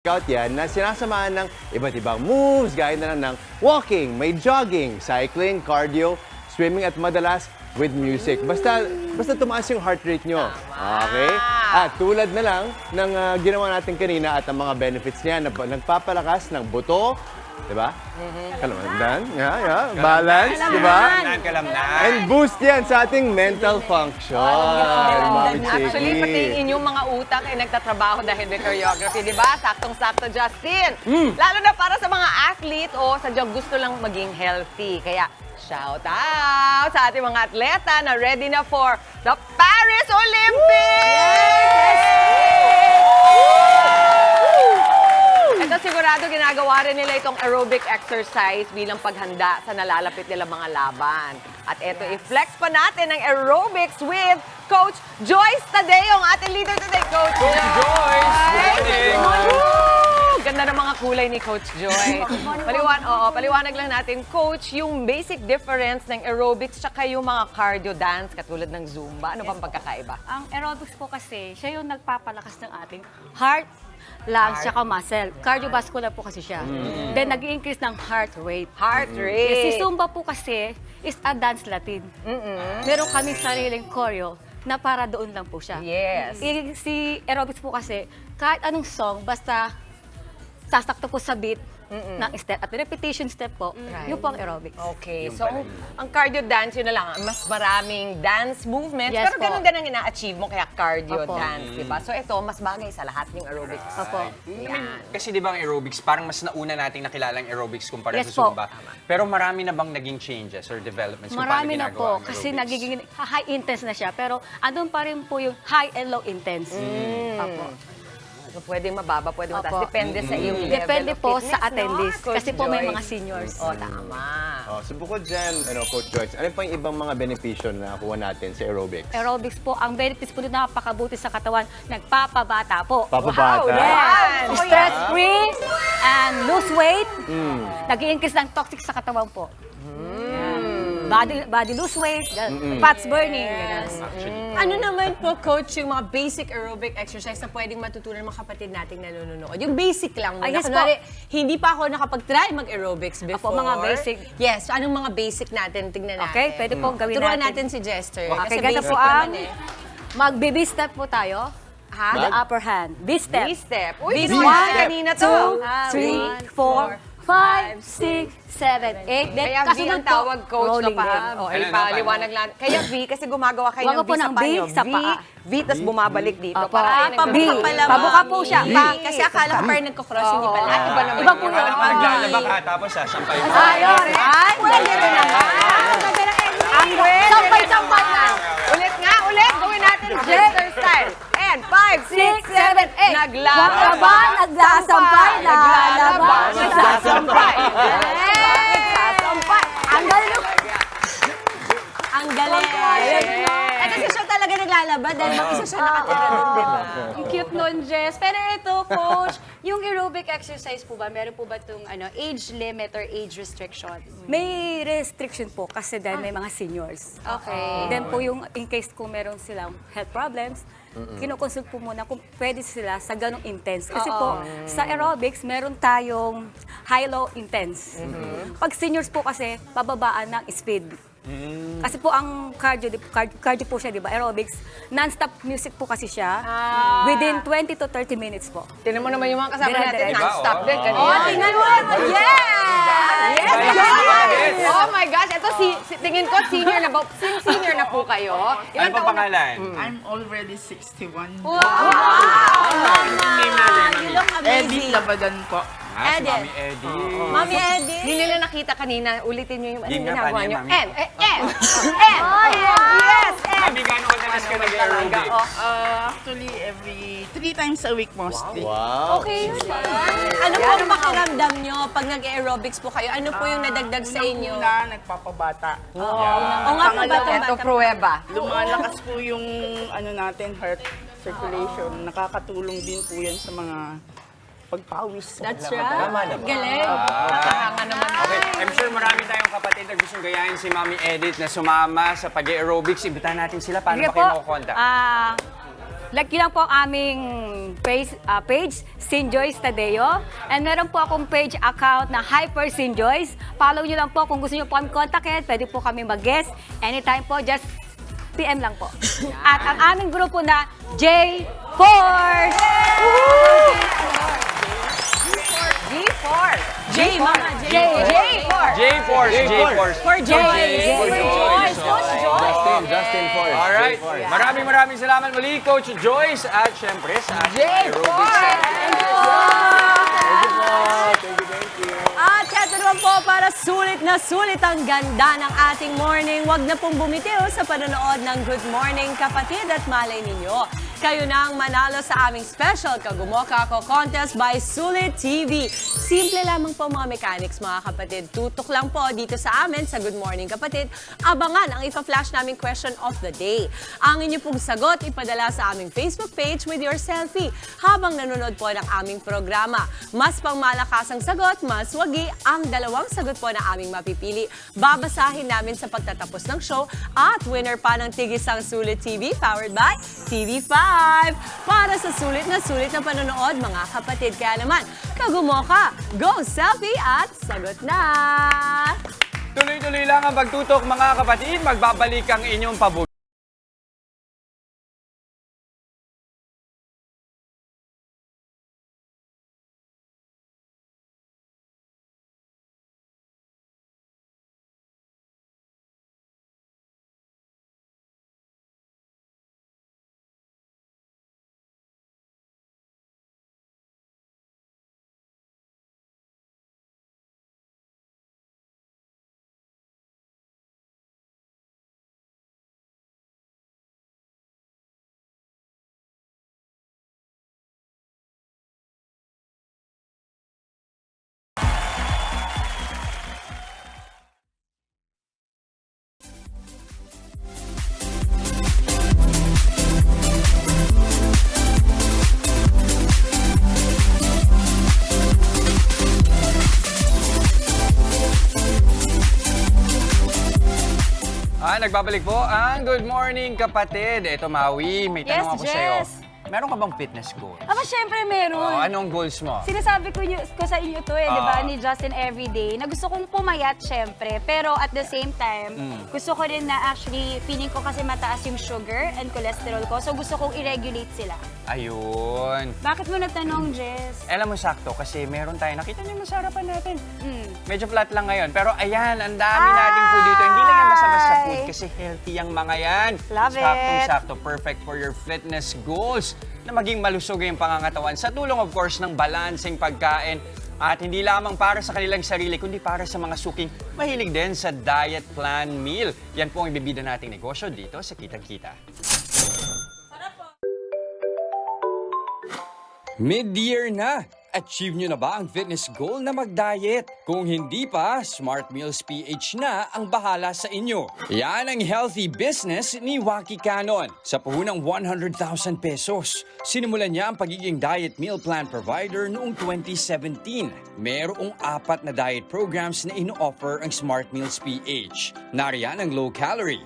workout yan na sinasamahan ng iba't ibang moves, gaya na lang ng walking, may jogging, cycling, cardio, swimming at madalas with music. Basta tumaas yung heart rate nyo. Okay? At tulad na lang ng ginawa natin kanina at ang mga benefits niya na nagpapalakas ng buto, di ba? Kalamnan, balance, di ba? Kalamnan. And boost yan sa ating mental function. Mami Actually, Chiki. pati yung inyong mga utak ay nagtatrabaho dahil may choreography, di ba? Saktong-sakto, Justin. Lalo na para sa mga athlete o sadyang gusto lang maging healthy. Kaya, shout out sa ating mga atleta na ready na for the Paris Olympics! Ito sigurado ginagawa rin nila itong aerobic exercise bilang paghanda sa nalalapit nilang mga laban. At ito, i-flex pa natin ang aerobics with Coach Joyce Tadeo, ang ating leader today, Coach Joyce! Good morning! Woo! Ganda ng mga kulay ni Coach Joyce. Paliwanag lang natin, Coach, yung basic difference ng aerobics tsaka yung mga cardio dance katulad ng Zumba. Ano bang pagkakaiba? Ang aerobics po kasi, siya yung nagpapalakas ng ating heart, lungs, tsaka muscle. Cardiovascular po kasi siya. Then, nag-i-increase ng heart rate. Heart Si rate. Zumba po kasi is a dance Latin. Meron kaming sariling choreo na para doon lang po siya. Yes. Si aerobics po kasi, kahit anong song, basta sasakto po sa beat ng step at repetition step po, yun po ang aerobics. Okay, so ang cardio dance, yun na lang, mas maraming dance movements, Yes pero po. ganun din ang ina-achieve mo, kaya cardio Opo. dance, di ba? So ito, mas bagay sa lahat ng aerobics. Opo. Yan. Kasi di ba ang aerobics, parang mas nauna nating nakilala ang aerobics kumpara Yes sa po. Zumba. Pero marami na bang naging changes or developments kung paano Marami na ginagawa po, ang kasi aerobics? nagiging high intense na siya, pero andun pa rin po yung high and low intense. Opo. So pwedeng mababa, pwedeng mataas. Opo. Depende sa iyong level Depende of po fitness, sa attendees, no? Coach kasi po may Joyce. mga seniors. Oh, tama. Oh, so bukod dyan, Coach Joyce, ano pa yung ibang mga benepisyo na nakuha natin sa aerobics? Aerobics po, ang benefits po doon napakabuti sa katawan, nagpapabata po. Papabata. Wow, Yes! Stress-free and lose weight. Nag-i-increase ng toxic sa katawan po. Body lose weight, fats burning. Ganun. Ano naman po, Coach, yung mga basic aerobic exercise na pwedeng matutunan ng mga kapatid nating nanonood? Yung basic lang muna. Ay, yes po. Kunwari, hindi pa ako nakapag-try mag-aerobics before. mga basic. Yes, so anong mga basic natin? Tignan natin. Okay, pwede po gawin Turuan natin. natin si Jester. Okay, Kasi ganito basic po ang naman eh. mag-baby step po tayo. Ha? The upper hand. B-step. B-step. Uy, B-step. ginawa natin kanina to. 2, 3, 4, 5, 6, 7, 8. Then, Kaya V kasunod ang tawag, po, Coach, na rolling paa. din. Oh, Ano, ipaliwanag lang. Kaya V, kasi gumagawa kayo Gumagawa ng V po sa ng paa V nyo. sa paa. V, tas bumabalik dito. Opo. Para ayun ang pabuka gawin. pala, Pabuka po siya. Kasi akala ko parang nagko-cross, hindi pala. Ah, iba naman Iba po yun. yun. Naglalaba ka, tapos sasampay mo. Ayun. Ay, Pwede rin naman. ang sampay-sampay na. Ulit nga, ulit. Gawin natin Jester style. And 5, 6, 7, 8. Naglalaba, nagsasampay, lalaba, nagsasampay. Nagsasampay. Ang galing. Ang galing. Eh, kasi siya talaga naglalaba dahil mag-isa siya nakatira doon, di ba? Ang cute nun, Jess. Pero ito, Coach, yung aerobic exercise po ba, meron po ba itong age limit or age restriction? May restriction po kasi dahil may mga seniors. Okay. Then po yung in case kung meron silang health problems, kinoconsult po muna kung pwede sila sa ganong intense. Kasi po, sa aerobics, meron tayong high-low intense. Pag seniors po kasi, bababaan ng speed. Kasi po ang cardio po siya, di ba? Aerobics, non-stop music po kasi siya. Within 20 to 30 minutes po. Tinan mo naman yung mga kasama Dire-diretso. natin. Diba, Non-stop din. oh. Kanina. Tingnan mo! Yes! Yes! Oh my gosh, ito tingin ko senior na senior na po kayo. Ano Ilang pa taon na? pangalan? I'm already 61. Wow! Mama! You look Edith amazing. Labadan po. Si Edith. Mami Eddie. Mami Eddie. Hindi nila nakita kanina. Ulitin nyo yung Game nga, ginagawa paano nyo. yan, Mami? N. Yes! Mami, gano'ng kadalas ka nag-aerobics? Actually, every 3 times a week mostly. Wow! Okay yun. Ano po ang pakiramdam nyo pag nag-aerobics po kayo? Ano po yung nadagdag sa inyo? Unang-una, nagpapabata. O nga po ba Ito, pruweba. Lumalakas po yung natin, heart circulation. Nakakatulong din po yan sa mga pagpawis. That's right. Galing. Nakahanga naman. Okay, I'm sure marami tayong kapatid na gustong gayahin si Mami Edith na sumama sa pag-aerobics. Imbitahan natin sila. Paano Sige ba kayo po. makukontak? Like yun lang po ang aming page, Sinjoyce Tadeo. And meron po akong page account na Hyper Sinjoyce. Follow nyo lang po kung gusto nyo po kami kontakin. Pwede po kami mag-guest. Anytime po, just PM lang po. At ang aming grupo na J-Force! G4. J, Mama, J. J4. J-Force. For Joy. For Joyce. Coach Joy. Justin Force. Alright. J-Force. Maraming salamat muli, Coach Joyce. At syempre sa ating aerobics. Thank you po. Thank you. At eto naman po, para sulit na sulit ang ganda ng ating morning. Huwag na pong bumitiw sa panonood ng Good Morning Kapatid at malay ninyo. Kayo na ang manalo sa aming special Kagumoka Ako Contest by Sulit TV. Simple lamang po mga mechanics mga kapatid. Tutok lang po dito sa amin sa Good Morning Kapatid. Abangan ang ipa-flash naming question of the day. Ang inyo pong sagot ipadala sa aming Facebook page with your selfie habang nanonood po ng aming programa. Mas pangmalakas ang sagot, mas wagi ang dalawang sagot po na aming mapipili. Babasahin namin sa pagtatapos ng show at winner pa ng Tigisang Sulit TV powered by TV5. Para sa sulit na panonood mga kapatid. Kaya naman, kagumoka, go selfie at sagot na! Tuloy-tuloy lang ang pagtutok mga kapatid. Magbabalik ang inyong paborito. Nagbabalik po ang Good Morning Kapatid. Ito, Maui, may tanong ako sa'yo. Meron ka bang fitness goal? Aba, syempre meron. Anong goals mo? Sinasabi ko sa inyo to di ba, ni Justin Everyday, na gusto kong pumayat syempre, pero at the same time, gusto ko rin na actually, feeling ko kasi mataas yung sugar and cholesterol ko, so gusto kong i-regulate sila. Ayun. Bakit mo natanong, Jess? Alam mo, sakto, kasi meron tayo, nakita niyo yung masarapan natin. Medyo flat lang ngayon, pero ayan, ang dami nating food dito. Hindi lang yan basta-basta food, kasi healthy ang mga yan. Love it. Saktong-sakto, perfect for your fitness goals na maging malusog yung pangangatawan sa tulong of course ng balancing pagkain at hindi lamang para sa kanilang sarili kundi para sa mga suking mahilig din sa diet plan meal. Yan po ang ibibida nating negosyo dito sa Kitang Kita. Mid-year na! Achieve nyo na ba ang fitness goal na mag-diet? Kung hindi pa, Smart Meals PH na ang bahala sa inyo. Yan ang healthy business ni Waki Canon. Sa puhunang 100,000 pesos, sinimulan niya ang pagiging diet meal plan provider noong 2017. Merong 4 na diet programs na ino-offer ang Smart Meals PH. Nariyan ang low calorie,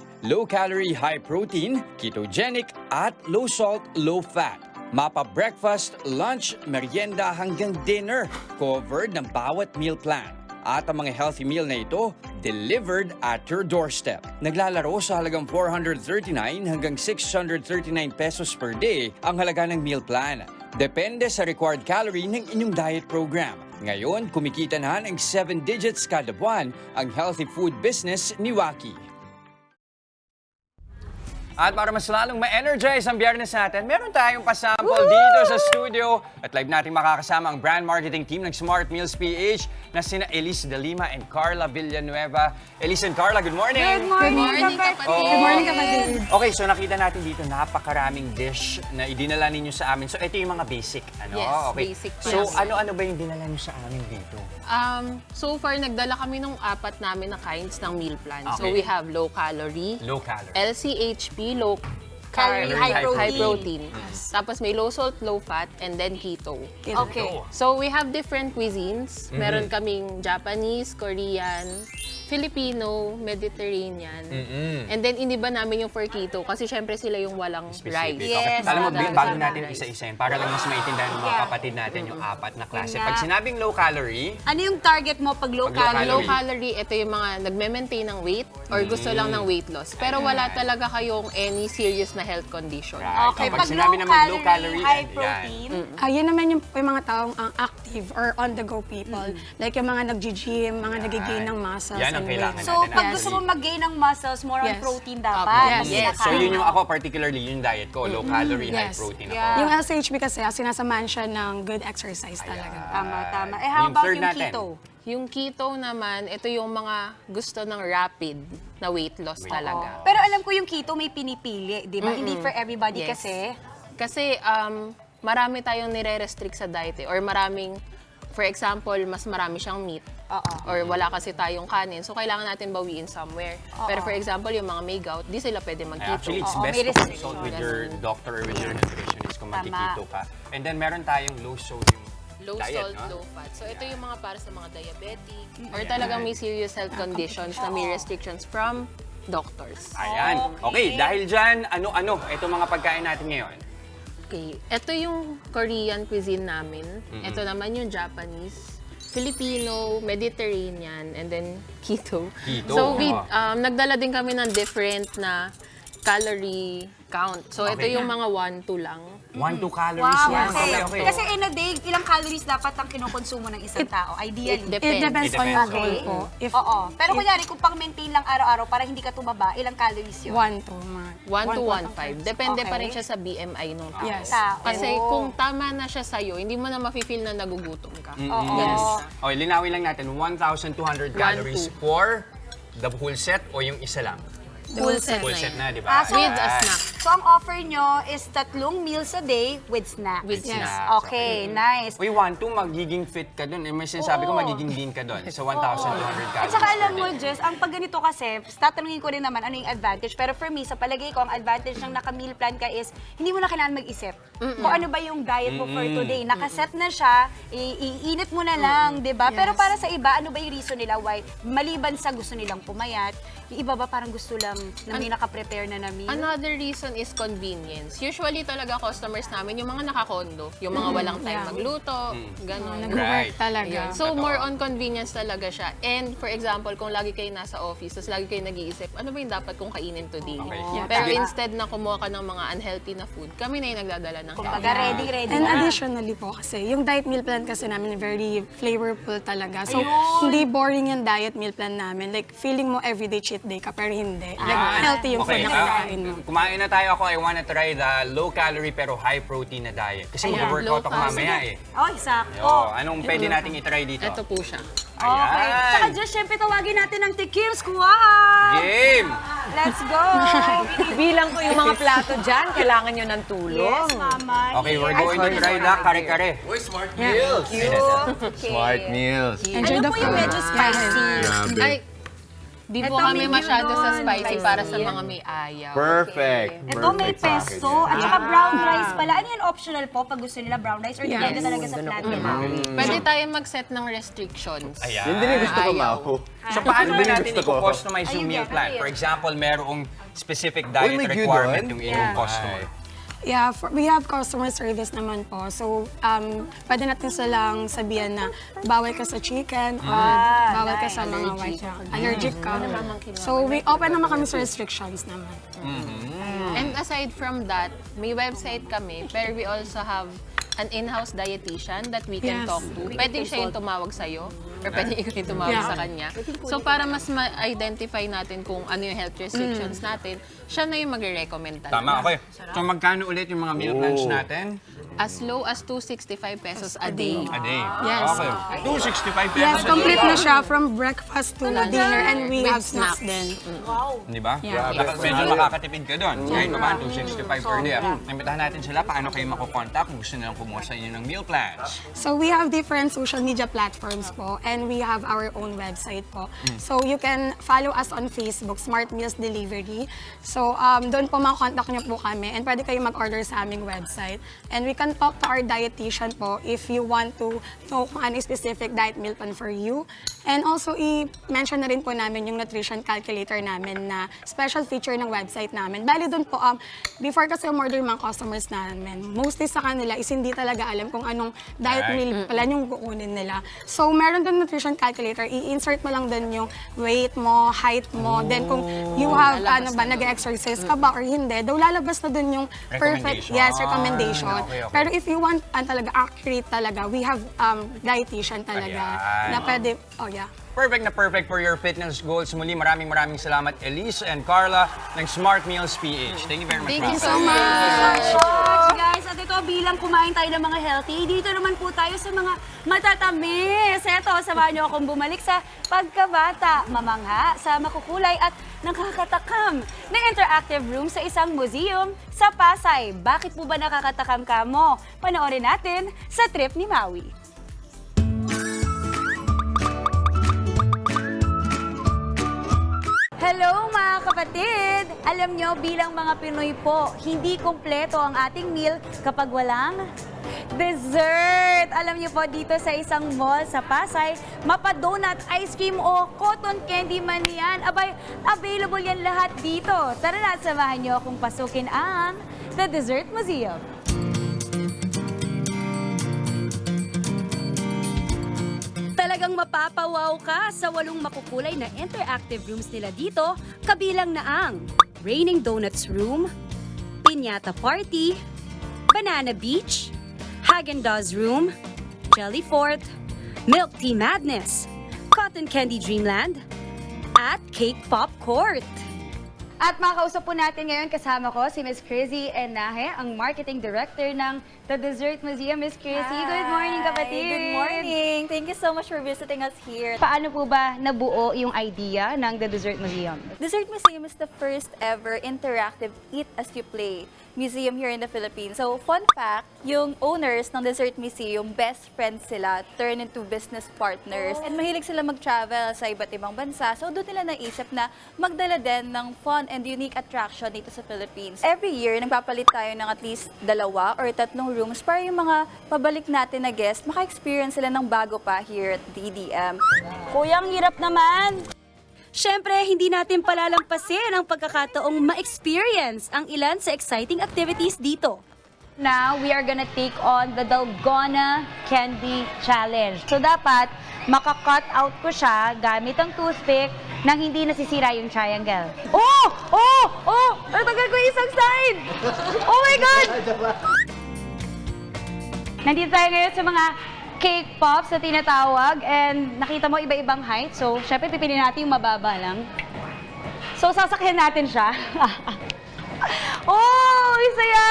high protein, ketogenic at low salt, low fat. Mapa breakfast, lunch, merienda hanggang dinner, covered ng bawat meal plan. At ang mga healthy meal na ito, delivered at your doorstep. Naglalaro sa halagang 439 hanggang 639 pesos per day ang halaga ng meal plan. Depende sa required calorie ng inyong diet program. Ngayon, kumikita na ng 7 digits kada buwan ang healthy food business ni Waki. At para mas lalong ma-energize ang biyernes natin, meron tayong pasample dito sa studio. At live natin makakasama ang brand marketing team ng Smart Meals PH na sina Elise De Lima and Carla Villanueva. Elise and Carla, good morning! Good morning, kapatid. Good morning, kapatid. Okay, so nakita natin dito napakaraming dish na idinala ninyo sa amin. So ito yung mga basic. Yes, okay. basic So yes. ano-ano ba yung dinala nyo sa amin dito? So far, nagdala kami ng 4 namin na kinds ng meal plan. So Okay. we have low calorie, Low calorie. LCHP, low Calorie, high protein. Tapos may low salt, low fat, and then keto. Okay. So we have different cuisines. Meron kaming Japanese, Korean, Filipino, Mediterranean. And then iniba namin yung for keto kasi syempre sila yung walang rice. Yes. Alam mo, Wala bago talaga natin rice. isa-isahin, para lang mas maintindihan ng mga kapatid natin yung apat na klase. Pag sinabing low calorie, Ano yung target mo pag low Pag calorie? Low calorie, ito yung mga nagme-maintain ng weight or gusto lang ng weight loss. Pero wala talaga kayong any serious na health condition. Okay, Kapag pag sinabi low naman low calorie, calorie, high yan. protein. Yun naman yung mga taong active or on-the-go people. Like yung mga nag-gym, mga nag-gain ng muscles. Yan ang and kailangan weight. So, natin. pag gusto mo mag-gain ng muscles, more on Yes. protein dapat. Yes. So yun yung ako particularly, yung diet ko, low calorie, high Yes. protein ako. Yeah. Yung LCHB kasi, sinasamahan siya ng good exercise talaga. Tama. Eh, how Yung about third yung natin. keto? Yung keto naman, ito yung mga gusto ng rapid na weight loss talaga. Pero alam ko yung keto may pinipili, di ba? Hindi for everybody Yes. kasi. Kasi marami tayong nire-restrict sa diet or maraming, for example, mas marami siyang meat. Or wala kasi tayong kanin. So, kailangan natin bawiin somewhere. Pero for example, yung mga may gout, di sila pwede mag-keto. Actually, it's Oo, best may to restriction. consult with your doctor or with your nutritionist kung magkikito ka. And then meron tayong low sodium Low diet, salt, no? low fat. So, ito yung mga para sa mga diabetic or talagang may serious health conditions na may restrictions from doctors. Ayan. Okay, dahil dyan, ano-ano, ito mga pagkain natin ngayon. Okay, ito yung Korean cuisine namin. Ito naman yung Japanese, Filipino, Mediterranean, and then keto. Keto, So, oo. nagdala din kami ng different na calorie count. So, ito Okay. yung mga 1-2 lang. 1-2 calories Wow, yan. okay. Okay. Kasi in a day, ilang calories dapat ang kinukonsumo ng isang tao? Ideally. It It depends It on your depends goal on- po. If Oo. Pero kunyari, kung pang-maintain lang araw-araw para hindi ka tumaba, ilang calories yun? 1 to mga 1 to 1.5. 1.5. Depende pa Okay. rin siya sa BMI nung tao. Yes. Tao. Kasi kung tama na siya sa'yo, hindi mo na mafe-feel na nagugutom ka. Yes. Okay, linawin lang natin, 1,200 calories for the whole set o yung isa lang? Full set Full na set yun. na, di ba? So, With a snack. So, ang offer nyo is 3 meals a day with snacks. With snacks. Okay, nice. Uy, 1-2, magiging fit ka dun. Eh, may sinasabi ko, magiging lean ka dun. So, 1,200 At calories saka per alam mo, day. Jess, ang pag ganito kasi, tatanungin ko rin naman ano yung advantage. Pero for me, sa palagay ko, ang advantage ng naka-meal plan ka is, hindi mo na kailangan mag-isip kung ano ba yung diet mo for today. Nakaset na siya, iinit mo na lang, di ba? Pero para sa iba, ano ba yung reason nila why, maliban sa gusto nilang pumayat, yung iba ba parang gusto lang na may naka-prepare na na meal? Another reason is convenience. Usually talaga customers namin, yung mga nakakondo, yung mga walang time magluto, gano'n. nag-work talaga. Ayun. So, more on convenience talaga siya. And for example, kung lagi kayo nasa office, tapos lagi kayo nag-iisip, ano ba yung dapat kong kainin today? Okay. Pero Sige. instead na kumuha ka ng mga unhealthy na food, kami na yung nagdadala ng Kumbaga, healthy. ready And na. additionally po kasi, yung diet meal plan kasi namin very flavorful talaga. So, hindi boring yung diet meal plan namin. Like, feeling mo everyday cheat day ka, pero hindi. Like, healthy yung food na kinakain mo. Kumain na tayo ako. I wanna try the low-calorie pero high-protein na diet. Kasi mag-workout ako low-carb. mamaya eh. Oh, sakto. Yo, anong pwede nating itry dito? Ito po siya. Okay. Ayan. Saka Jess, syempre tawagin natin ang Tikim Squad! Game! Let's go! Bilang ko yung mga plato dyan, kailangan nyo ng tulong. Yes, mama. Okay, we're going to try the kare-kare. Smart meals. Enjoy Ano the po yung food. medyo spicy? Grabe. Ay, di po Ito, kami medium masyado sa doon. spicy Spicy para sa yan. mga may ayaw. Perfect. Ito may Perfect package pesto yan. at saka brown rice pala. Ano yan, optional po pag gusto nila brown rice or depende talaga sa plan nila? Pwede tayo mag-set ng restrictions. Ayan. Yun din yung gusto ko, Ayaw. Mau. So paano Yun ba din yung natin gusto ko. i-customize yung Ayun meal yan, plan? ano For yan? example, merong specific diet may cue requirement doon? yung inyong customer. Yeah, we have customer service naman po. So, pwede natin silang sabihan na bawal ka sa chicken or bawal ka sa mga white. Allergic ka. So, we open naman kami sa restrictions naman. And aside from that, may website kami, pero we also have an in-house dietitian that we can Yes. talk to. Pwede siya yung tumawag sa'yo or pwede ikaw yung tumawag Yeah. sa kanya. So para mas ma-identify natin kung ano yung health restrictions natin, siya na yung magre-recommend talaga. Tama, okay. So magkano ulit yung mga meal plans natin? As low as 265 pesos a day. A day. Yes. Okay. 265 pesos Yes, a day. complete na siya from breakfast to dinner and we have snacks din. Di ba? Yeah. Medyo makakatipid ka doon. Kahit naman, 265 per day. Imbitahan natin sila, paano kayo makukontak kung gusto nilang kumuha sa inyo ng meal plans. So we have different social media platforms po and we have our own website po. So you can follow us on Facebook, Smart Meals Delivery. So doon po makakontak niyo po kami and pwede kayo mag-order sa aming website. And we can talk to our dietitian po if you want to know kung ano yung specific diet meal plan for you. And also i-mention na rin po namin yung nutrition calculator namin na special feature ng website namin. Bali doon po, before kasi umorder mga customers namin, mostly sa kanila is hindi talaga alam kung anong diet meal pala yung kukunin nila. So meron doon nutrition calculator, i-insert mo lang doon yung weight mo, height mo, then kung you have, nag-exercise ka ba or hindi, daw lalabas na doon yung perfect, recommendation. Okay. Pero if you want talaga accurate talaga, we have dietitian talaga Ayan. na pwede, Perfect for your fitness goals. Muli, maraming salamat, Elise and Carla ng Smart Meals PH. Thank you very much. Thank you ma'am. so much. Guys, at ito bilang kumain tayo ng mga healthy, dito naman po tayo sa mga matatamis. Eto, samahan niyo akong bumalik sa pagkabata, mamangha sa makukulay at nakakatakam na interactive room sa isang museum sa Pasay. Bakit po ba nakakatakam ka mo? Panoorin natin sa trip ni Maui. Hello mga kapatid! Alam nyo, bilang mga Pinoy po, hindi kompleto ang ating meal kapag walang dessert. Alam nyo po, dito sa isang mall sa Pasay, mapa-donut, ice cream o cotton candy man yan. Abay, available yan lahat dito. Tara na at samahan nyo akong pasukin ang The Dessert Museum. Talagang mapapawaw ka sa 8 makukulay na interactive rooms nila dito, kabilang na ang Raining Donuts Room, Piñata Party, Banana Beach, Häagen-Dazs Room, Jelly Fort, Milk Tea Madness, Cotton Candy Dreamland, at Cake Pop Court. At makausap po natin ngayon kasama ko si Ms. Crizzy Enaje, ang Marketing Director ng The Dessert Museum. Ms. Crizzy, good morning kapatid! Good morning! Thank you so much for visiting us here. Paano po ba nabuo yung idea ng The Dessert Museum? Dessert Museum is the first ever interactive Eat As You Play museum here in the Philippines. So, fun fact, yung owners ng Dessert Museum, best friends sila, turn into business partners. And mahilig sila mag-travel sa iba't ibang bansa. So, doon nila naisip na magdala din ng fun and unique attraction dito sa Philippines. Every year, nagpapalit tayo ng at least 2 or 3 rooms para yung mga pabalik natin na guest, maka-experience sila ng bago pa here at DDM. Kuya, ang hirap naman! Siyempre, hindi natin palalampasin ang pagkakataong ma-experience ang ilan sa exciting activities dito. Now, we are gonna take on the Dalgona Candy Challenge. So, dapat maka-cut out ko siya gamit ang toothpick nang hindi nasisira yung triangle. Natagal ko yung isang side! Oh my God! Nandito tayo ngayon sa mga cake pops na tinatawag and nakita mo iba-ibang height. So, syempre pipili natin yung mababa lang. So, sasakyan natin siya. Saya!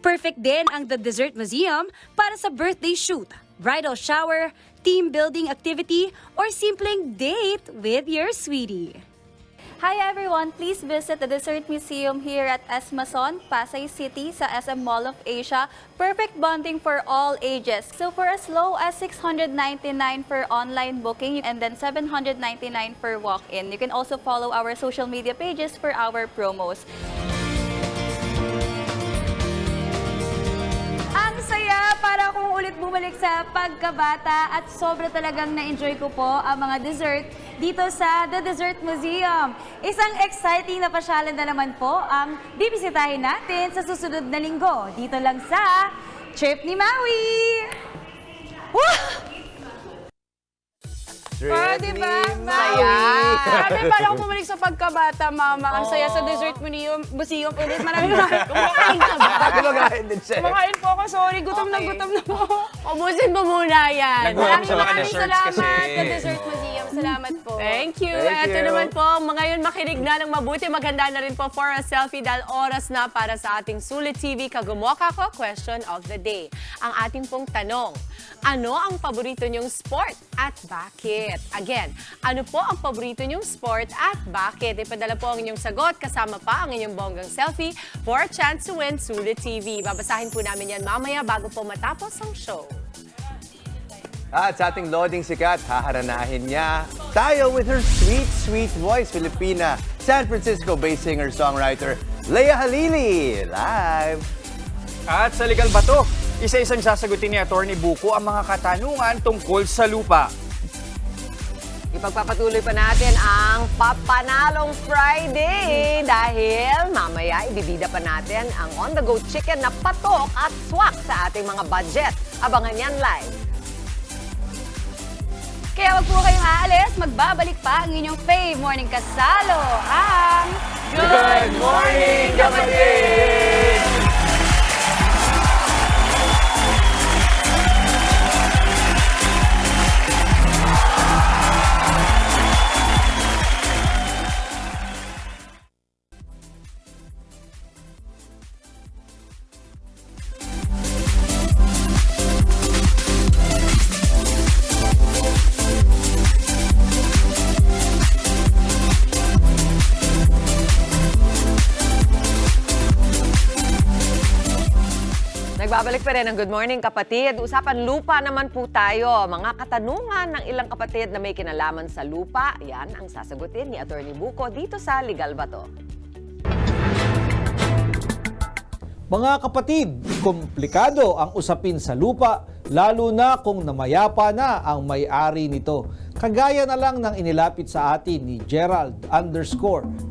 Perfect din ang The Dessert Museum para sa birthday shoot, bridal shower, team building activity, or simpleng date with your sweetie. Hi everyone! Please visit the Dessert Museum here at Esmason, Pasay City sa SM Mall of Asia. Perfect bonding for all ages. So for as low as 699 for online booking and then 799 for walk-in. You can also follow our social media pages for our promos. Ang saya para akong ulit bumalik sa pagkabata at sobra talagang na-enjoy ko po ang mga dessert dito sa The Dessert Museum. Isang exciting na pasyalan na naman po ang bibisitahin natin sa susunod na linggo dito lang sa Trip ni Maui! Diba? Grabe, parang bumalik sa pagkabata, Mama. Ang saya sa Dessert Museum ulit. Maraming kumakain ka ba? Kumakain din siya. Kumakain po ako, sorry. Gutom na po. Ubusin mo muna yan. Nag-uusap sa mga Maraming desserts kasi. salamat sa Dessert Museum Salamat po. Thank you. Thank Ito you. naman po, ngayon makinig na ng mabuti. Maghanda na rin po for a selfie dahil oras na para sa ating Sulit TV Kagumokak ko Question of the Day. Ang ating pong tanong, ano ang paborito niyong sport at bakit? Again, ano po ang paborito niyong sport at bakit? Ipadala po ang inyong sagot kasama pa ang inyong bonggang selfie for a chance to win Sulit TV. Babasahin po namin yan mamaya bago po matapos ang show. At sa ating loading sikat, haharanahin niya tayo with her sweet, sweet voice, Filipina, San Francisco-based singer-songwriter, Leia Halili, live! At sa Legal Bato, isa-isang sasagutin ni Atty. Buko ang mga katanungan tungkol sa lupa. Ipagpapatuloy pa natin ang Papanalong Friday dahil mamaya ibibida pa natin ang on-the-go chicken na patok at swak sa ating mga budget. Abangan yan live. Kaya wag po kayong aalis, magbabalik pa ang inyong fave morning kasalo, ang Good morning, kapatid! Nagbabalik pa rin ang Good Morning Kapatid. Usapan lupa naman po tayo. Mga katanungan ng ilang kapatid na may kinalaman sa lupa, yan ang sasagutin ni Atty. Buko dito sa Legal Bato. Mga kapatid, komplikado ang usapin sa lupa, lalo na kung namayapa na ang may-ari nito. Kagaya na lang ng inilapit sa atin ni Gerald _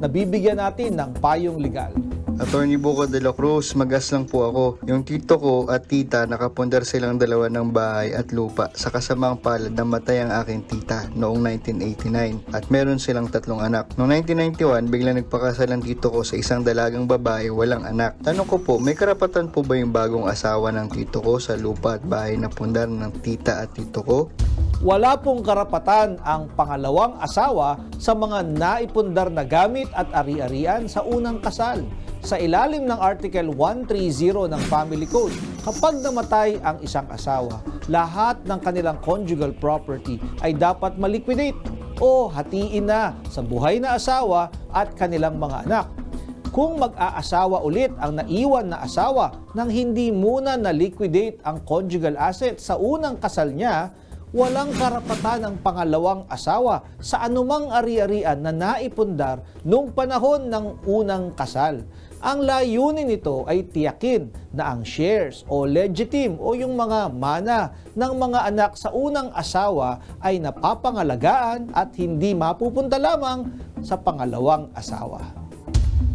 na bibigyan natin ng payong legal. Attorney Buko de la Cruz, magas lang po ako. Yung tito ko at tita, nakapundar silang dalawa ng bahay at lupa sa kasamang palad na matay ang aking tita noong 1989 at meron silang 3 anak. Noong 1991, biglang nagpakasal ang tito ko sa isang dalagang babae, walang anak. Tanong ko po, may karapatan po ba yung bagong asawa ng tito ko sa lupa at bahay na pundar ng tita at tito ko? Wala pong karapatan ang pangalawang asawa sa mga naipundar na gamit at ari-arian sa unang kasal. Sa ilalim ng Article 130 ng Family Code, kapag namatay ang isang asawa, lahat ng kanilang conjugal property ay dapat maliquidate o hatiin na sa buhay na asawa at kanilang mga anak. Kung mag-aasawa ulit ang naiwan na asawa nang hindi muna na-liquidate ang conjugal asset sa unang kasal niya, walang karapatan ang pangalawang asawa sa anumang ari-arian na naipundar noong panahon ng unang kasal. Ang layunin nito ay tiyakin na ang shares o legitim o yung mga mana ng mga anak sa unang asawa ay napapangalagaan at hindi mapupunta lamang sa pangalawang asawa.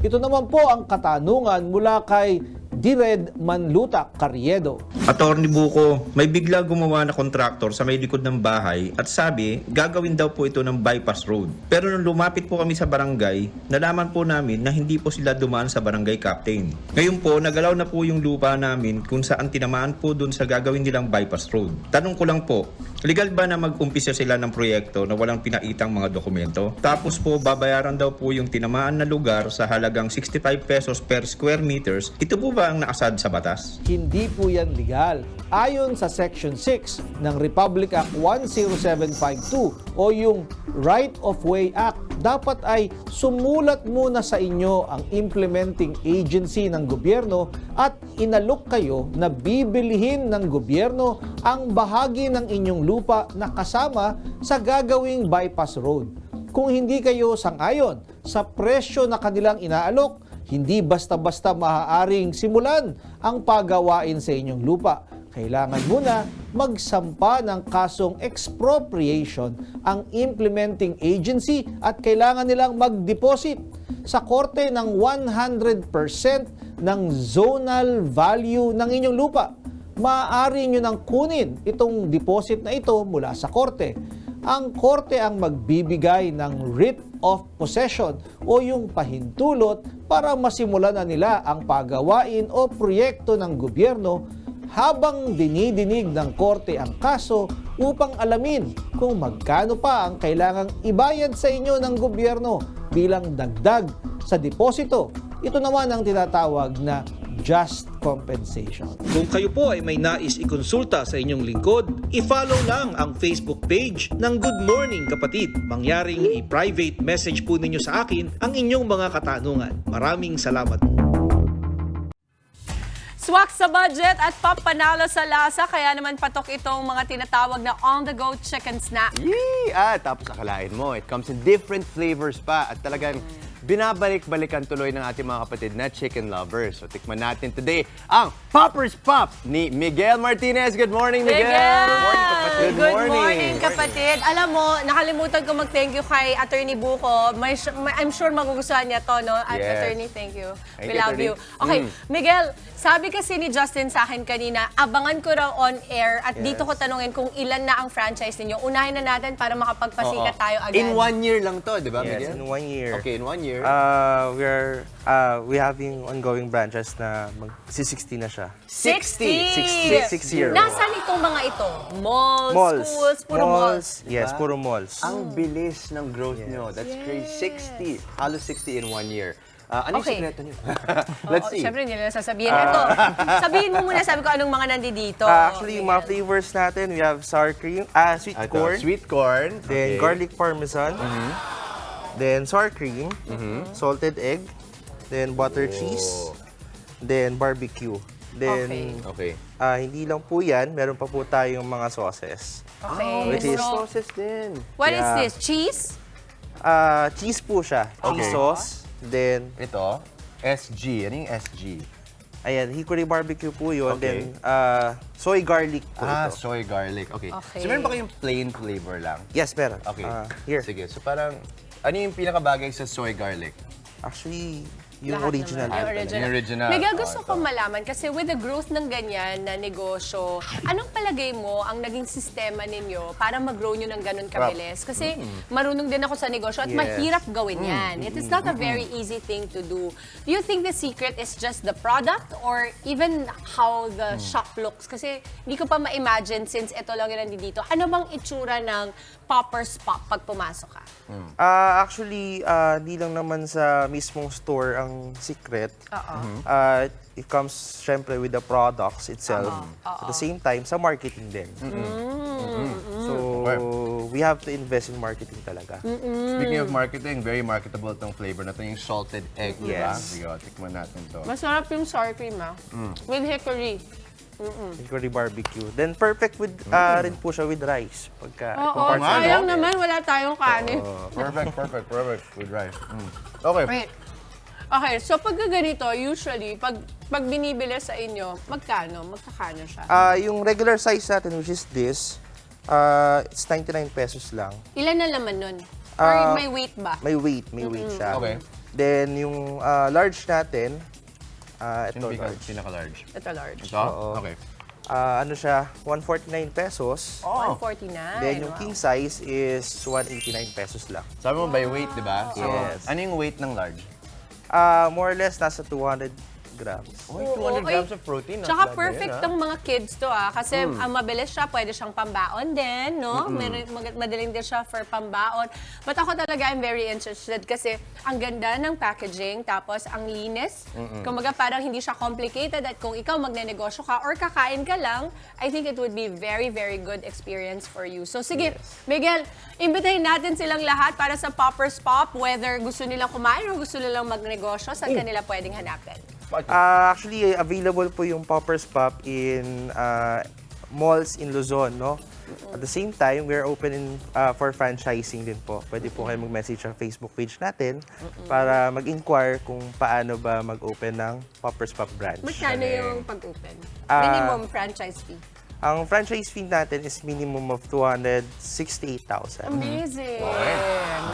Ito naman po ang katanungan mula kay Dired Manlutak Carriedo. Attorney Buko, may bigla gumawa na kontraktor sa may likod ng bahay at sabi, gagawin daw po ito ng bypass road. Pero nung lumapit po kami sa barangay, nalaman po namin na hindi po sila dumaan sa barangay captain. Ngayon po, nagalaw na po yung lupa namin kung saan tinamaan po dun sa gagawin nilang bypass road. Tanong ko lang po, legal ba na mag-umpisa sila ng proyekto na walang pinaitang mga dokumento? Tapos po, babayaran daw po yung tinamaan na lugar sa halagang 65 pesos per square meters. Ito po ba ang nakasad sa batas? Hindi po yan legal. Ayon sa Section 6 ng Republic Act 10752 o yung Right of Way Act, dapat ay sumulat muna sa inyo ang implementing agency ng gobyerno at inalok kayo na bibilihin ng gobyerno ang bahagi ng inyong lupa na kasama sa gagawing bypass road. Kung hindi kayo sang-ayon sa presyo na kanilang inaalok, hindi basta-basta maaaring simulan ang pagawain sa inyong lupa. Kailangan muna magsampa ng kasong expropriation ang implementing agency at kailangan nilang mag-deposit sa korte ng 100% ng zonal value ng inyong lupa. Maaari nyo nang kunin itong deposit na ito mula sa korte. Ang korte ang magbibigay ng writ of possession o yung pahintulot para masimulan na nila ang pagawain o proyekto ng gobyerno habang dinidinig ng korte ang kaso upang alamin kung magkano pa ang kailangang ibayad sa inyo ng gobyerno bilang dagdag sa deposito. Ito naman ang tinatawag na just compensation. Kung kayo po ay may nais ikonsulta sa inyong lingkod, i-follow lang ang Facebook page ng Good Morning Kapatid. Mangyaring i-private message po ninyo sa akin ang inyong mga katanungan. Maraming salamat. Swak sa budget at papanalo sa lasa, kaya naman patok itong mga tinatawag na on-the-go chicken snack. Tapos akalain mo, it comes in different flavors pa at talagang binabalik-balikan tuloy ng ating mga kapatid na chicken lovers. So tikman natin today ang Poppers Pop ni Miguel Martinez. Good morning, Miguel! Good morning, kapatid. Good morning, kapatid. Alam mo, nakalimutan ko mag-thank you kay Attorney Buko. I'm sure magugustuhan niya to, no? Yes. Attorney, thank you. Thank We you, love Attorney. you. Okay, Miguel, sabi kasi ni Justin sa akin kanina, abangan ko raw on air at dito ko tanungin kung ilan na ang franchise ninyo. Unahin na natin para makapagpasikat tayo agad. In 1 year lang to, di ba, Yes, Miguel? in 1 year. Okay, in 1 year. We having ongoing branches na mag-60 na siya. 60! 60. Nasaan itong mga ito? Malls, schools, puro malls. Yes, puro malls. Ang bilis ng growth nyo. That's crazy. 60. Halos 60 in 1 year. Ano yung sekreto nyo? Let's see. Siyempre, hindi nila sasabihin. Ito, sabihin mo muna, sabi ko, anong mga nandito. Actually, yung mga flavors natin, we have sour cream, sweet corn. Sweet corn. Then Okay. garlic parmesan. Then sour cream. Salted egg. Then butter cheese. Then barbecue. Then, Okay. hindi lang po yan, meron pa po tayong mga sauces. Okay. Which is, Sauces din. What is Yeah. this? Cheese? cheese po siya. Cheese sauce. Then, Ito, SG. Ano yung SG? ayan, hickory barbecue po yun. Okay. Then, soy garlic po ito. Soy garlic. Okay. Okay. So, meron ba kayong plain flavor lang? Yes, meron. Okay. Here. Sige. So, parang, ano yung pinakabagay sa soy garlic? Actually, yung Lahat original. naman. Yung original. Yung original. Miguel, gusto ito. kong malaman kasi with the growth ng ganyan na negosyo, anong palagay mo ang naging sistema ninyo para mag-grow nyo ng ganun kabilis? Kasi marunong din ako sa negosyo at Yes. mahirap gawin yan. It is not a very easy thing to do. Do you think the secret is just the product or even how the shop looks? Kasi hindi ko pa ma-imagine since ito lang yung nandito. Ano bang itsura ng Poppers Pop pag pumasok ka? Actually, di lang naman sa mismong store ang secret. It comes syempre with the products itself. At the same time, sa marketing din. So, we have to invest in marketing talaga. Speaking of marketing, very marketable tong flavor na to, yung salted egg, di ba? Yes. Sige, tikman natin to. Masarap yung sour cream, with hickory. Hickory barbecue. Then, perfect with rin po siya with rice. Pagka, Oo, sayang naman wala tayong kanin. Perfect with rice. Okay. Wait. Okay, so pag ganito, usually, pag binibili sa inyo, magkano siya? Yung regular size natin, which is this, it's 99 pesos lang. Ilan na laman nun? Or may weight ba? May weight siya. Okay. Then, yung large natin, ito Yung large. pinaka-large. Ito large. Ito? Okay. Ano siya, 149 pesos. 149. Then, yung king size is 189 pesos lang. Sabi mo by weight, di ba? So, Yes. ano yung weight ng large? More or less, nasa 200 grams. Uy, 200 grams of protein. Not Tsaka bad na perfect yun, tong mga kids to kasi ang mabilis siya, pwede siyang pambaon din, no? Madaling din siya for pambaon. But ako talaga, I'm very interested kasi ang ganda ng packaging, tapos ang linis. Kumbaga parang hindi siya complicated at kung ikaw magnenegosyo ka or kakain ka lang, I think it would be very, very good experience for you. So sige, Miguel, imbitahin natin silang lahat para sa Poppers Pop, whether gusto nilang kumain o gusto nilang magnegosyo, saan kanila pwedeng hanapin? Actually, available po yung Poppers Pop in malls in Luzon, no? At the same time, we're open for franchising din po. Pwede po kayo mag-message sa Facebook page natin para mag-inquire kung paano ba mag-open ng Poppers Pop branch. Magkano yung pag-open? Minimum franchise fee. Ang franchise fee natin is minimum of 268,000. Amazing!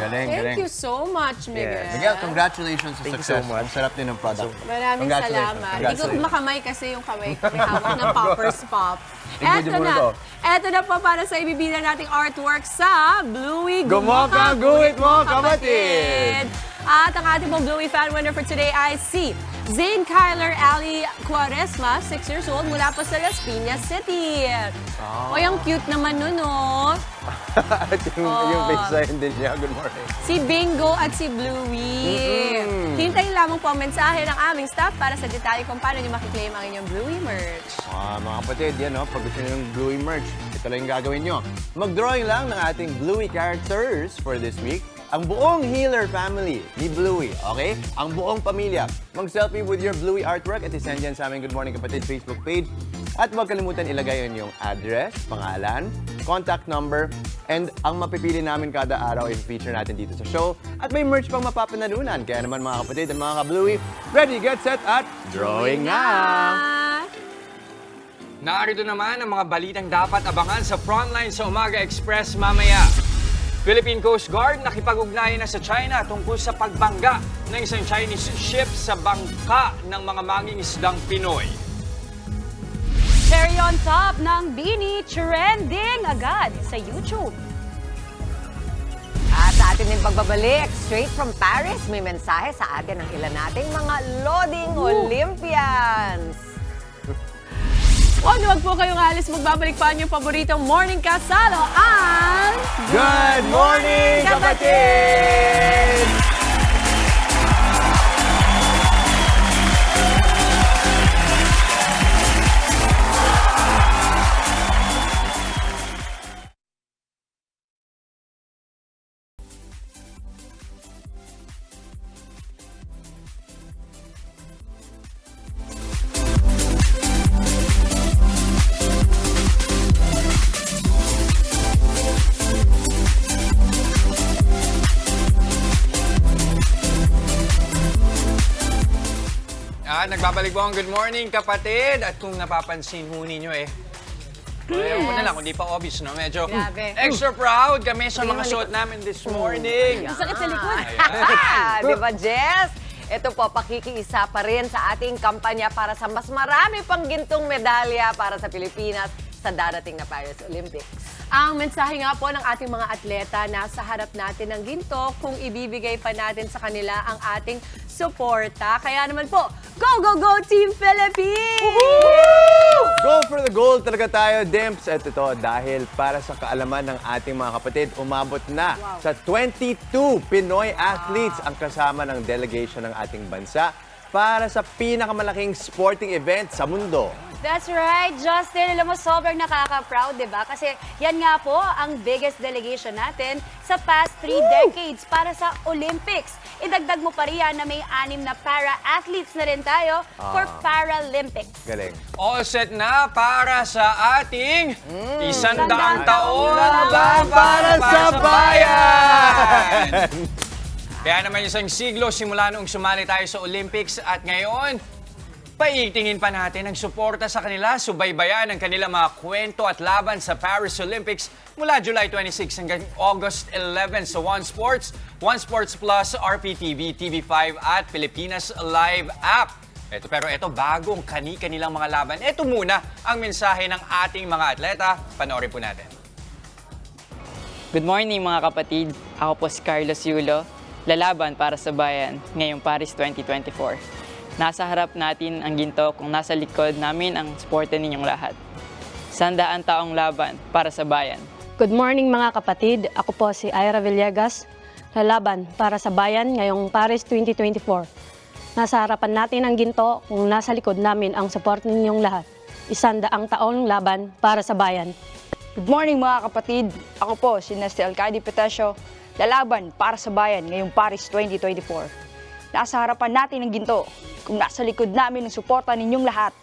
Galing, Thank you so much, Miguel. Yes. Miguel, congratulations sa Thank you success. so much. Ang sarap din ng product. Maraming salamat. Hindi ko makamay kasi yung kamay ko may hawak ng Poppers Pop. Tignan mo na to. Eto na po para sa ibibida nating artwork sa Bluey Gumoka, guhit mo, kapatid! At ang ating pong Bluey fan winner for today ay si Zane Kyler Ali Quaresma, 6 years old, mula po sa Las Piñas City. Oh. O, yung cute naman nun, no? At yung face sign din niya. Good morning. Si Bingo at si Bluey. Hintayin lamang po ang mensahe ng aming staff para sa detalye kung paano nyo makiklaim ang inyong Bluey merch. Mga kapatid, yan no, pag gusto nyo ng Bluey merch, ito lang yung gagawin nyo. Mag-drawing lang ng ating Bluey characters for this week. Ang buong Healer family ni Bluey, okay? Ang buong pamilya. Mag-selfie with your Bluey artwork at isend yan sa aming Good Morning Kapatid Facebook page. At huwag kalimutan ilagay yun yung address, pangalan, contact number, and ang mapipili namin kada araw i-feature natin dito sa show. At may merch pang mapapanalunan. Kaya naman mga kapatid at mga ka-Bluey, ready, get set, at drawing na! Narito naman ang mga balitang dapat abangan sa Frontline sa Umaga Express mamaya. Philippine Coast Guard nakipag-ugnayan na sa China tungkol sa pagbangga ng isang Chinese ship sa bangka ng mga mangingisdang Pinoy. Cherry on top ng Bini, trending agad sa YouTube. At sa atin din pagbabalik, straight from Paris, may mensahe sa atin ng ilan nating mga loading Olympians. Huwag po kayong alis, magbabalik pa ang inyong paboritong morning kasalo ang Good Morning Kapatid! Nagbabalik po ang Good Morning Kapatid. At kung napapansin ho ninyo ewan ko na lang kung di pa obvious, no? Medyo extra proud kami sa mga suot namin this morning. Ang sakit sa likod. Di ba, Jess? Ito po, pakikiisa pa rin sa ating kampanya para sa mas marami pang gintong medalya para sa Pilipinas sa darating na Paris Olympics. Ang mensahe nga po ng ating mga atleta, nasa harap natin ng ginto kung ibibigay pa natin sa kanila ang ating suporta. Kaya naman po, go, go, go, Team Philippines! Go for the gold talaga tayo, Demps. At ito, dahil para sa kaalaman ng ating mga kapatid, umabot na sa 22 Pinoy athletes ang kasama ng delegation ng ating bansa para sa pinakamalaking sporting event sa mundo. That's right, Justin. Alam mo, sobrang nakaka-proud, di ba? Kasi yan nga po ang biggest delegation natin sa past 3 decades para sa Olympics. Idagdag mo pa riyan na may 6 na para-athletes na rin tayo for Paralympics. Galing. All set na para sa ating 100 taon laban para sa bayan! Kaya naman isang siglo simula noong sumali tayo sa Olympics at ngayon, paitingin pa natin ang suporta sa kanila, subaybayan ang kanilang mga kwento at laban sa Paris Olympics mula July 26 hanggang August 11 sa One Sports, One Sports Plus, RPTV, TV5 at Pilipinas Live app. Pero bagong kanilang mga laban. Ito muna ang mensahe ng ating mga atleta. Panoorin po natin. Good morning mga kapatid. Ako po si Carlos Yulo, lalaban para sa bayan ngayong Paris 2024. Nasa harap natin ang ginto kung nasa likod namin ang suporta ninyong lahat. 100 taong laban para sa bayan. Good morning mga kapatid. Ako po si Ira Villegas, lalaban para sa bayan ngayong Paris 2024. Nasa harapan natin ang ginto kung nasa likod namin ang suporta ninyong lahat. 100 taong laban para sa bayan. Good morning mga kapatid. Ako po si Nesty Alcadi Petesio, lalaban para sa bayan ngayong Paris 2024. Nasa harapan natin ang ginto kung nasa likod namin ang suporta ninyong lahat.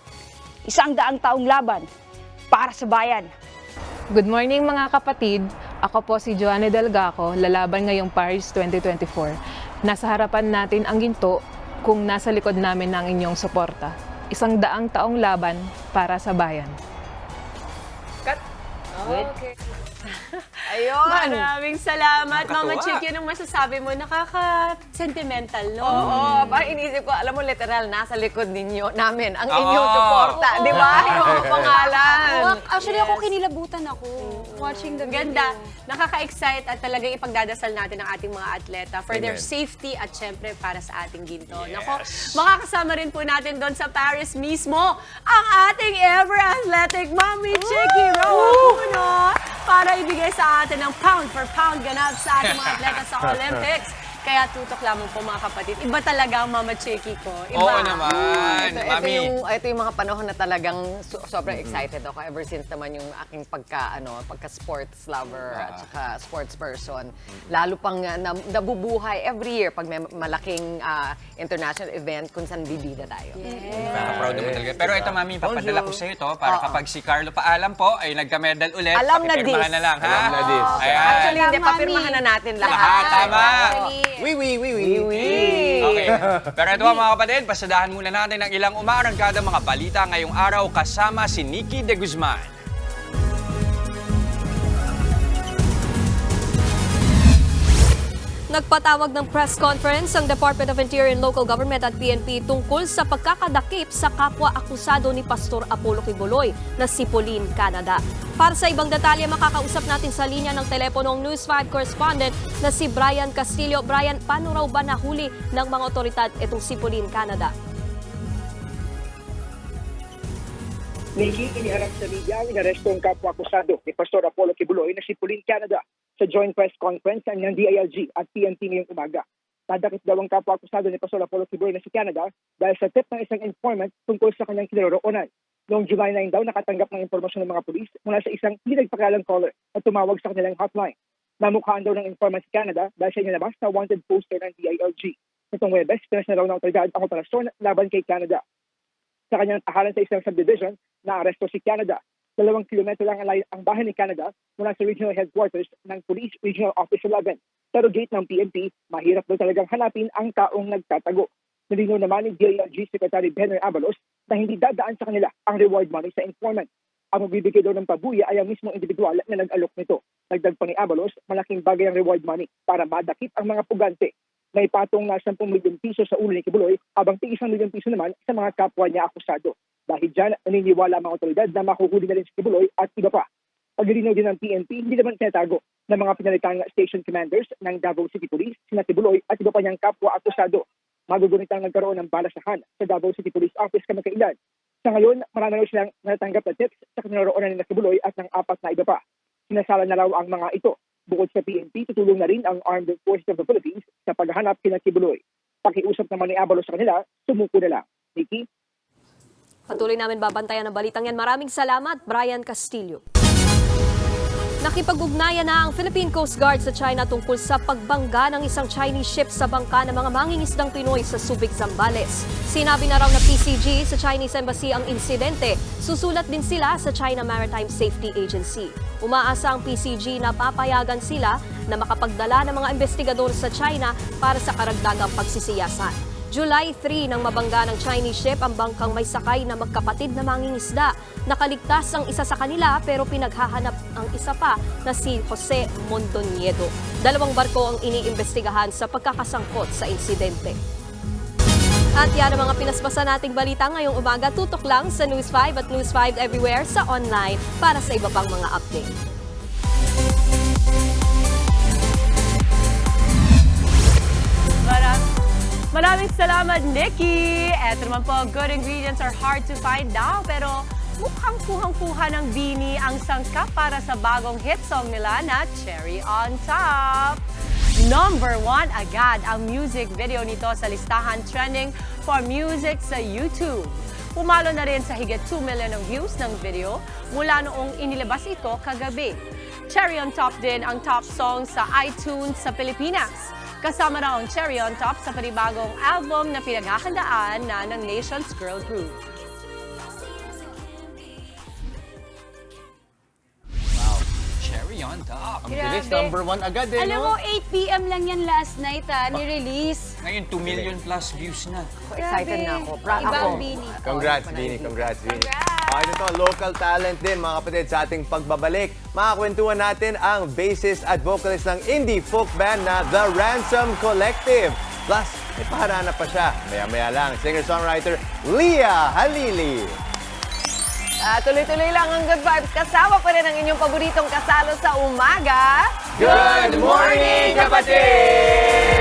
100 taong laban para sa bayan. Good morning mga kapatid. Ako po si Joanne Delgaco, lalaban ngayong Paris 2024. Nasa harapan natin ang ginto kung nasa likod namin ang inyong suporta. 100 taong laban para sa bayan. Okay. Ayun. Maraming salamat, Mama Nakakatuwa. Chick. Yun ang masasabi mo. Nakaka-sentimental, no? Oo, parang inisip ko, alam mo, literal, nasa likod namin, ang Oo. inyong suporta. Di ba? Yung mga pangalan. Actually, ako kinilabutan ako watching the Ganda. video. Nakaka-excite at talagang ipagdadasal natin ang ating mga atleta for their Amen. safety at syempre para sa ating ginto. Nako, makakasama rin po natin doon sa Paris mismo ang ating ever-athletic Mommy Chicky Roa Puno para ibigay sa atin ang pound-for-pound ganap sa ating mga atleta sa Olympics. Kaya tutok lamang po mga kapatid. Iba talaga ang Mama Chicky ko. Iba. Oo naman, Mami. Ito yung mga panahon na talagang sobrang excited ako ever since naman yung aking pagka-sports lover at saka sports person. Lalo pang nabubuhay every year pag may malaking international event kung saan bibida tayo. Proud naman talaga. Pero ito, Mami, papadala ko sa'yo ito para kapag si Carlo paalam po ay nagka-medal ulit, Alam na pakipirmahan this. na lang, ha? Alam na this. Ayan. Actually, hindi, papirmahan na natin lahat. Lahat, tama. Oui. Okay. Pero ito mga kapatid, pasadahan muna natin ng ilang umaarangkada mga balita ngayong araw kasama si Nikki De Guzman. Nagpatawag ng press conference ang Department of Interior and Local Government at PNP tungkol sa pagkakadakip sa kapwa akusado ni Pastor Apollo Kibuloy na si Pauline Canada. Para sa ibang detalye, makakausap natin sa linya ng telepono ang News 5 correspondent na si Brian Castillo. Brian, paano raw ba nahuli ng mga otoridad itong si Pauline Canada? Nikki, iniharap sa media ang inaresto ang kapwa-akusado ni Pastor Apollo Kibuloy na si Pauline Canada sa joint press conference ng DILG at PNP ngayong umaga. Nadakip daw ang kapwa-akusado ni Pastor Apollo Kibuloy na si Canada dahil sa tip ng isang informant tungkol sa kanyang kinaroroonan. Noong July 9 daw, nakatanggap ng impormasyon ng mga pulis mula sa isang hindi nagpakalang caller at tumawag sa kanilang hotline. Namukhaan daw ng informant si Canada dahil sa inilabas na wanted poster ng DILG. Nitong Webes, pinas na raw ng otoridad ang operasyon laban kay Canada. Sa kanyang tahanan sa isang subdivision, naaresto si Canada. 2 kilometro lang ang bahay ni Canada mula sa regional headquarters ng Police Regional Office 11. Pero gate ng PNP, mahirap daw talagang hanapin ang taong nagtatago. Nilinaw naman ni DILG Secretary Benner Abalos na hindi dadaan sa kanila ang reward money sa informant. Ang magbibigay daw ng pabuya ay ang mismong individual na nag-alok nito. Dagdag pa ni Abalos, malaking bagay ang reward money para madakip ang mga pugante. May patong na 10 milyong piso sa ulo ni Kibuloy, habang 1 milyong piso naman sa mga kapwa niya akusado. Dahil dyan, naniniwala ang mga otoridad na makuhuli na rin si Kibuloy at iba pa. Paglilinaw din ng PNP, hindi naman tinatago ng mga pinalitang station commanders ng Davao City Police, sina Kibuloy at iba pa niyang kapwa akusado. Magugunitang nagkaroon ng balasahan sa Davao City Police Office kamakailan. Sa ngayon, marami raw silang natatanggap na tips sa kinaroroonan ni Kibuloy at ng 4 na iba pa. Sinasala na raw ang mga ito. Bukod sa PNP, tutulong na rin ang Armed Forces of the Philippines sa paghahanap kina Kibuloy. Pakiusap naman ni Abalos sa kanila, sumuko na lang. Nikki? Patuloy namin babantayan ang balitang yan. Maraming salamat, Brian Castillo. Nakipag-ugnayan na ang Philippine Coast Guard sa China tungkol sa pagbangga ng isang Chinese ship sa bangka ng mga mangingisdang Pinoy sa Subic, Zambales. Sinabi na raw na PCG sa Chinese Embassy ang insidente. Susulat din sila sa China Maritime Safety Agency. Umaasa ang PCG na papayagan sila na makapagdala ng mga investigador sa China para sa karagdagang pagsisiyasan. July 3 nang mabangga ng Chinese ship ang bangkang may sakay na magkapatid na mangingisda. Nakaligtas ang isa sa kanila pero pinaghahanap ang isa pa na si Jose Montoniedo. 2 barko ang iniimbestigahan sa pagkakasangkot sa insidente. At yan ang mga pinaspasan nating balita ngayong umaga. Tutok lang sa News 5 at News 5 everywhere sa online para sa iba pang mga update. Maraming salamat, Nikki! Eto naman po, good ingredients are hard to find daw, pero mukhang kuhang-kuha ng Bini ang sangkap para sa bagong hit song nila na Cherry on Top. Number 1 agad ang music video nito sa listahan trending for music sa YouTube. Pumalo na rin sa higit 2 million ng views ng video mula noong inilabas ito kagabi. Cherry on Top din ang top song sa iTunes sa Pilipinas. Kasama raw ang Cherry on Top sa panibagong album na pinaghahandaan na ng Nations Girl Group. Wow, Cherry on Top. Ang bilis, number 1 agad eh, Alam no? mo, 8 p.m. lang yan last night, ni-release. Ngayon, 2 million plus views na. Excited na ako. Proud Ibang ako. Bini. Congrats, Bini. Congrats, Bini. Okay, ito, local talent din mga kapatid sa ating pagbabalik. Makakwentuhan natin ang bassist at vocalist ng indie folk band na The Ransom Collective. Plus, may paharana pa siya. Maya-maya lang, singer-songwriter Leah Halili. Tuloy-tuloy lang ang Good Vibes. Kasama pa rin ang inyong paboritong kasalo sa umaga. Good morning, kapatid!